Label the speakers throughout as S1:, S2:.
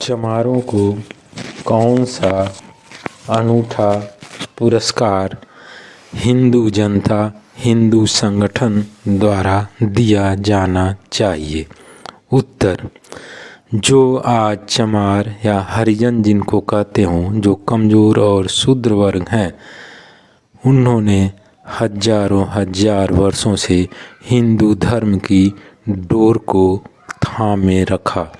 S1: चमारों को कौन सा अनूठा पुरस्कार हिंदू जनता हिंदू संगठन द्वारा दिया जाना चाहिए? उत्तर, जो आज चमार या हरिजन जिनको कहते हों, जो कमज़ोर और शूद्र वर्ग हैं, उन्होंने हजारों हजार वर्षों से हिंदू धर्म की डोर को थामे रखा।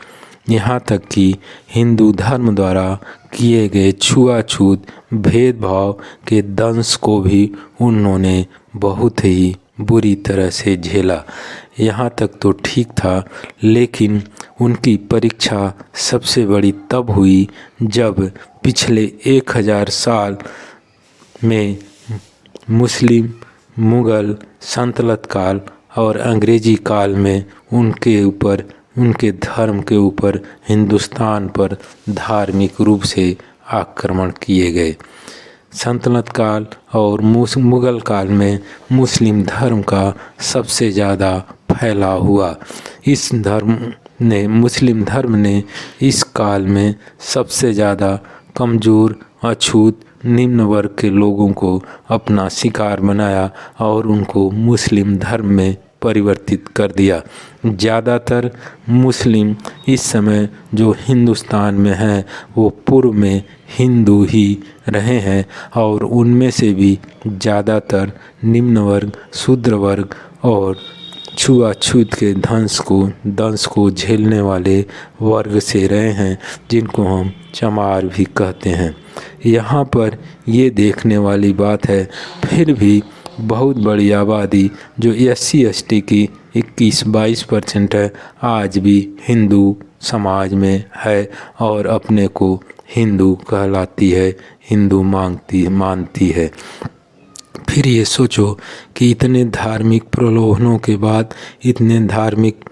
S1: यहाँ तक कि हिंदू धर्म द्वारा किए गए छुआछूत भेदभाव के दंश को भी उन्होंने बहुत ही बुरी तरह से झेला। यहाँ तक तो ठीक था, लेकिन उनकी परीक्षा सबसे बड़ी तब हुई जब पिछले 1000 साल में मुस्लिम, मुग़ल, सल्तनत काल और अंग्रेजी काल में उनके धर्म के ऊपर हिंदुस्तान पर धार्मिक रूप से आक्रमण किए गए। सल्तनत काल और मुग़ल काल में मुस्लिम धर्म का सबसे ज़्यादा फैलाव हुआ। मुस्लिम धर्म ने इस काल में सबसे ज़्यादा कमज़ोर, अछूत, निम्न वर्ग के लोगों को अपना शिकार बनाया और उनको मुस्लिम धर्म में परिवर्तित कर दिया। ज़्यादातर मुस्लिम इस समय जो हिंदुस्तान में हैं वो पूर्व में हिंदू ही रहे हैं और उनमें से भी ज़्यादातर निम्न वर्ग, शूद्र वर्ग और छुआछूत के दंश को झेलने वाले वर्ग से रहे हैं, जिनको हम चमार भी कहते हैं। यहाँ पर ये देखने वाली बात है, फिर भी बहुत बड़ी आबादी जो SC ST की 21-22% है, आज भी हिंदू समाज में है और अपने को हिंदू कहलाती है, हिंदू मानती है। फिर ये सोचो कि इतने धार्मिक प्रलोभनों के बाद, इतने धार्मिक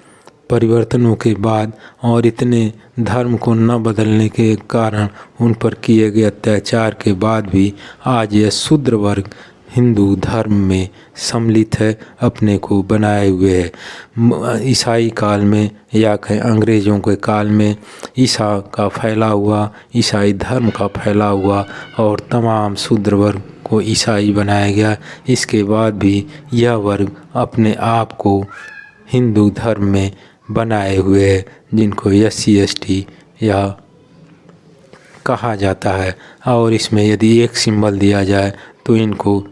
S1: परिवर्तनों के बाद और इतने धर्म को न बदलने के कारण उन पर किए गए अत्याचार के बाद भी आज यह शूद्र वर्ग हिंदू धर्म में सम्मिलित है, अपने को बनाए हुए है। ईसाई काल में या अंग्रेज़ों के काल में ईसाई धर्म का फैला हुआ और तमाम शूद्र वर्ग को ईसाई बनाया गया। इसके बाद भी यह वर्ग अपने आप को हिंदू धर्म में बनाए हुए है, जिनको SC ST या कहा जाता है। और इसमें यदि एक सिंबल दिया जाए तो इनको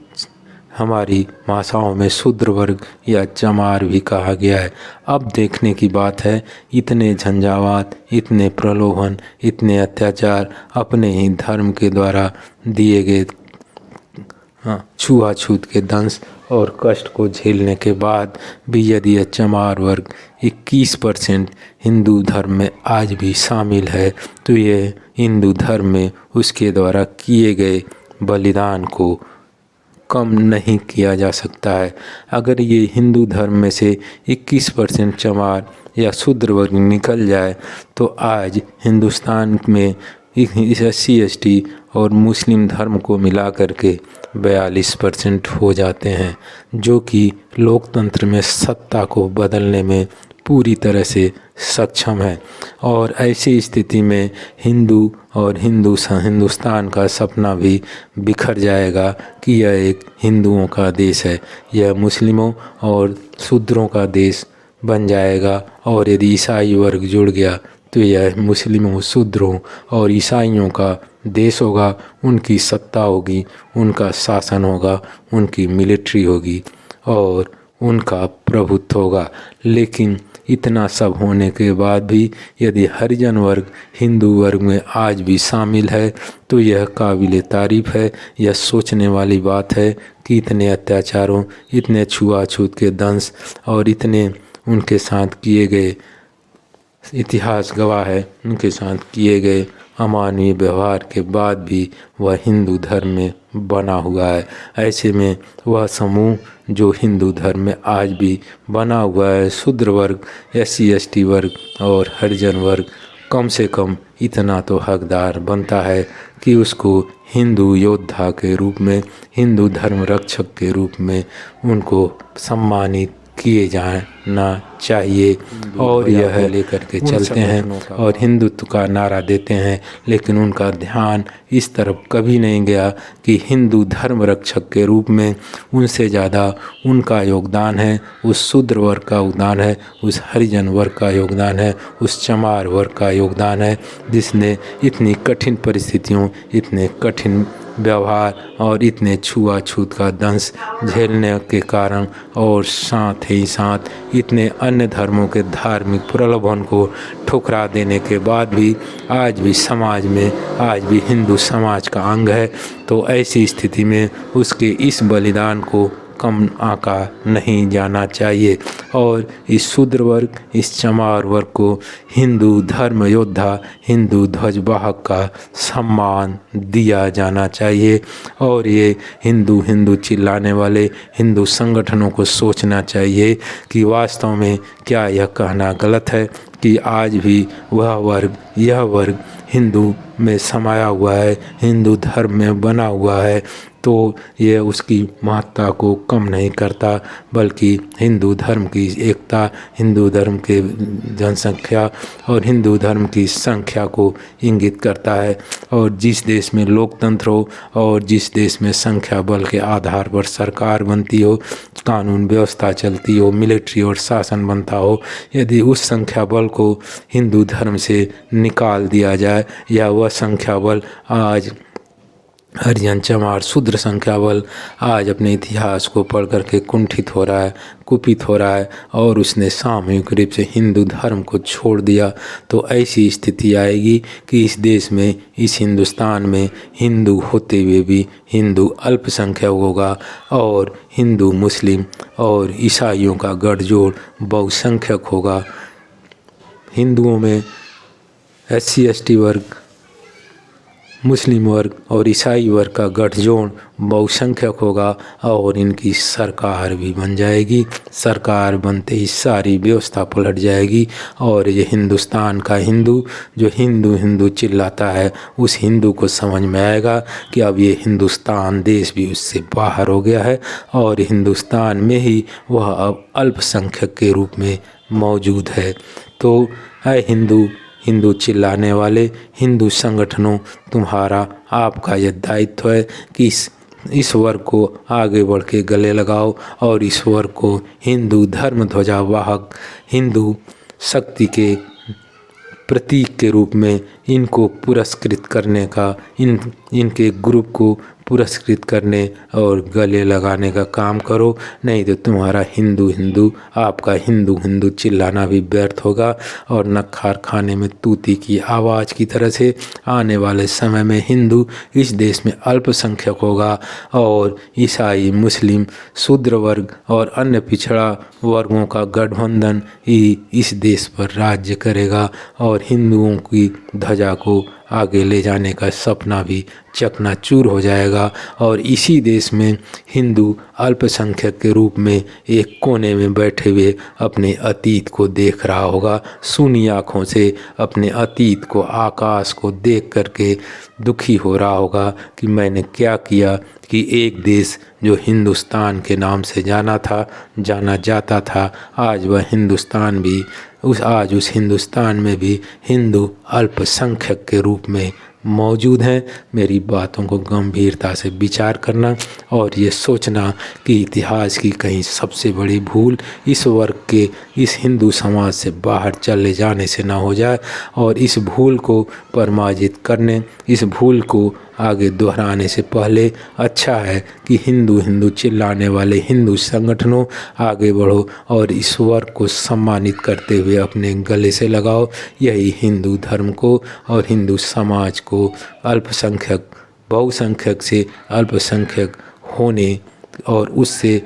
S1: हमारी भाषाओं में शूद्र वर्ग या चमार भी कहा गया है। अब देखने की बात है, इतने झंझावात, इतने प्रलोभन, इतने अत्याचार अपने ही धर्म के द्वारा दिए गए छुआछूत के दंश और कष्ट को झेलने के बाद भी यदि यह चमार वर्ग 21% हिंदू धर्म में आज भी शामिल है, तो ये हिंदू धर्म में उसके द्वारा किए गए बलिदान को कम नहीं किया जा सकता है। अगर ये हिंदू धर्म में से 21% चमार या शूद्र वर्ग निकल जाए तो आज हिंदुस्तान में SC ST और मुस्लिम धर्म को मिला करके 42% हो जाते हैं, जो कि लोकतंत्र में सत्ता को बदलने में पूरी तरह से सक्षम है। और ऐसी स्थिति में हिंदू और हिंदुस्तान का सपना भी बिखर जाएगा कि यह एक हिंदुओं का देश है, यह मुस्लिमों और शूद्रों का देश बन जाएगा। और यदि ईसाई वर्ग जुड़ गया तो यह मुस्लिमों, शूद्रों और ईसाइयों का देश होगा। उनकी सत्ता होगी, उनका शासन होगा, उनकी मिलिट्री होगी और उनका प्रभुत्व होगा। लेकिन इतना सब होने के बाद भी यदि हरिजन वर्ग हिंदू वर्ग में आज भी शामिल है तो यह काबिल तारीफ़ है। यह सोचने वाली बात है कि इतने अत्याचारों, इतने छुआछूत के दंश और इतने उनके साथ किए गए, इतिहास गवाह है, उनके साथ किए गए अमानवीय व्यवहार के बाद भी वह हिंदू धर्म में बना हुआ है। ऐसे में वह समूह जो हिंदू धर्म में आज भी बना हुआ है, शूद्र वर्ग, SC ST वर्ग और हरिजन वर्ग, कम से कम इतना तो हकदार बनता है कि उसको हिंदू योद्धा के रूप में, हिंदू धर्म रक्षक के रूप में उनको सम्मानित किए जाना चाहिए। और यह लेकर के चलते हैं और हिंदुत्व का नारा देते हैं, लेकिन उनका ध्यान इस तरफ कभी नहीं गया कि हिंदू धर्म रक्षक के रूप में उनसे ज़्यादा उनका योगदान है, उस शूद्र वर्ग का योगदान है, उस हरिजन वर्ग का योगदान है, उस चमार वर्ग का योगदान है, जिसने इतनी कठिन परिस्थितियों, इतने कठिन व्यवहार और इतने छुआछूत का दंश झेलने के कारण और साथ ही साथ इतने अन्य धर्मों के धार्मिक प्रलोभन को ठुकरा देने के बाद भी आज भी समाज में, आज भी हिंदू समाज का अंग है। तो ऐसी स्थिति में उसके इस बलिदान को कम आंका नहीं जाना चाहिए और इस शूद्र वर्ग, इस चमार वर्ग को हिंदू धर्म योद्धा, हिंदू ध्वजवाहक का सम्मान दिया जाना चाहिए। और ये हिंदू हिंदू चिल्लाने वाले हिंदू संगठनों को सोचना चाहिए कि वास्तव में क्या यह कहना गलत है कि आज भी वह वर्ग, यह वर्ग हिंदू में समाया हुआ है, हिंदू धर्म में बना हुआ है, तो ये उसकी महत्ता को कम नहीं करता, बल्कि हिंदू धर्म की एकता, हिंदू धर्म के जनसंख्या और हिंदू धर्म की संख्या को इंगित करता है। और जिस देश में लोकतंत्र हो और जिस देश में संख्या बल के आधार पर सरकार बनती हो, कानून व्यवस्था चलती हो, मिलिट्री और शासन बनता हो, यदि उस संख्या बल को हिंदू धर्म से निकाल दिया जाए या वह संख्या बल आज हरिजन चमार शूद्र संख्या बल आज अपने इतिहास को पढ़ करके कुंठित हो रहा है, कुपित हो रहा है और उसने सामूहिक रूप से हिंदू धर्म को छोड़ दिया, तो ऐसी स्थिति आएगी कि इस देश में, इस हिंदुस्तान में हिंदू होते हुए भी हिंदू अल्पसंख्यक होगा और हिंदू मुस्लिम और ईसाइयों का गठजोड़ बहुसंख्यक होगा। हिंदुओं में SC ST वर्ग, मुस्लिम वर्ग और ईसाई वर्ग का गठजोड़ बहुसंख्यक होगा और इनकी सरकार भी बन जाएगी। सरकार बनते ही सारी व्यवस्था पलट जाएगी और ये हिंदुस्तान का हिंदू, जो हिंदू हिंदू चिल्लाता है, उस हिंदू को समझ में आएगा कि अब ये हिंदुस्तान देश भी उससे बाहर हो गया है और हिंदुस्तान में ही वह अब अल्पसंख्यक के रूप में मौजूद है। तो ऐ हिंदू, हिंदू चिल्लाने वाले हिंदू संगठनों, तुम्हारा, आपका यह दायित्व है कि इस वर्ग को आगे बढ़ के गले लगाओ और इस वर्ग को हिंदू धर्म ध्वजावाहक, हिंदू शक्ति के प्रतीक के रूप में इनको पुरस्कृत करने का, इनके ग्रुप को पुरस्कृत करने और गले लगाने का काम करो। नहीं तो तुम्हारा हिंदू हिंदू, आपका हिंदू हिंदू चिल्लाना भी व्यर्थ होगा और नखार खाने में तूती की आवाज़ की तरह से आने वाले समय में हिंदू इस देश में अल्पसंख्यक होगा और ईसाई, मुस्लिम, शूद्र वर्ग और अन्य पिछड़ा वर्गों का गठबंधन ही इस देश पर राज्य करेगा और हिंदुओं की ध्वजा को आगे ले जाने का सपना भी चकनाचूर हो जाएगा और इसी देश में हिंदू अल्पसंख्यक के रूप में एक कोने में बैठे हुए अपने अतीत को देख रहा होगा, सूनी आँखों से अपने अतीत को, आकाश को देख करके दुखी हो रहा होगा कि मैंने क्या किया कि एक देश जो हिंदुस्तान के नाम से जाना जाता था, आज वह हिंदुस्तान भी आज उस हिंदुस्तान में भी हिंदू अल्पसंख्यक के रूप में मौजूद हैं। मेरी बातों को गंभीरता से विचार करना और ये सोचना कि इतिहास की कहीं सबसे बड़ी भूल इस वर्ग के, इस हिंदू समाज से बाहर चले जाने से ना हो जाए और इस भूल को परमाजित करने, इस भूल को आगे दोहराने से पहले अच्छा है कि हिंदू हिंदू चिल्लाने वाले हिंदू संगठनों आगे बढ़ो और इस वर्ग को सम्मानित करते हुए अपने गले से लगाओ। यही हिंदू धर्म को और हिंदू समाज को अल्पसंख्यक, बहुसंख्यक से अल्पसंख्यक होने और उससे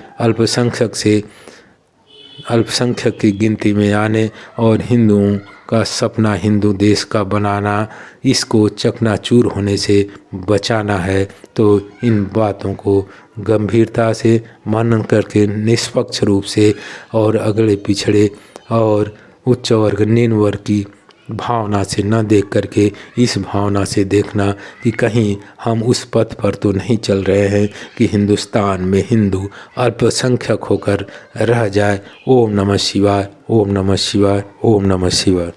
S1: अल्पसंख्यक की गिनती में आने और हिंदुओं का सपना हिंदू देश का बनाना, इसको चकनाचूर होने से बचाना है। तो इन बातों को गंभीरता से मनन करके निष्पक्ष रूप से और अगले पिछड़े और उच्च वर्ग, निम्न वर्ग की भावना से न देख करके इस भावना से देखना कि कहीं हम उस पथ पर तो नहीं चल रहे हैं कि हिंदुस्तान में हिंदू अल्पसंख्यक होकर रह जाए। ओम नमः शिवाय, ओम नमः शिवाय, ओम नमः शिवाय।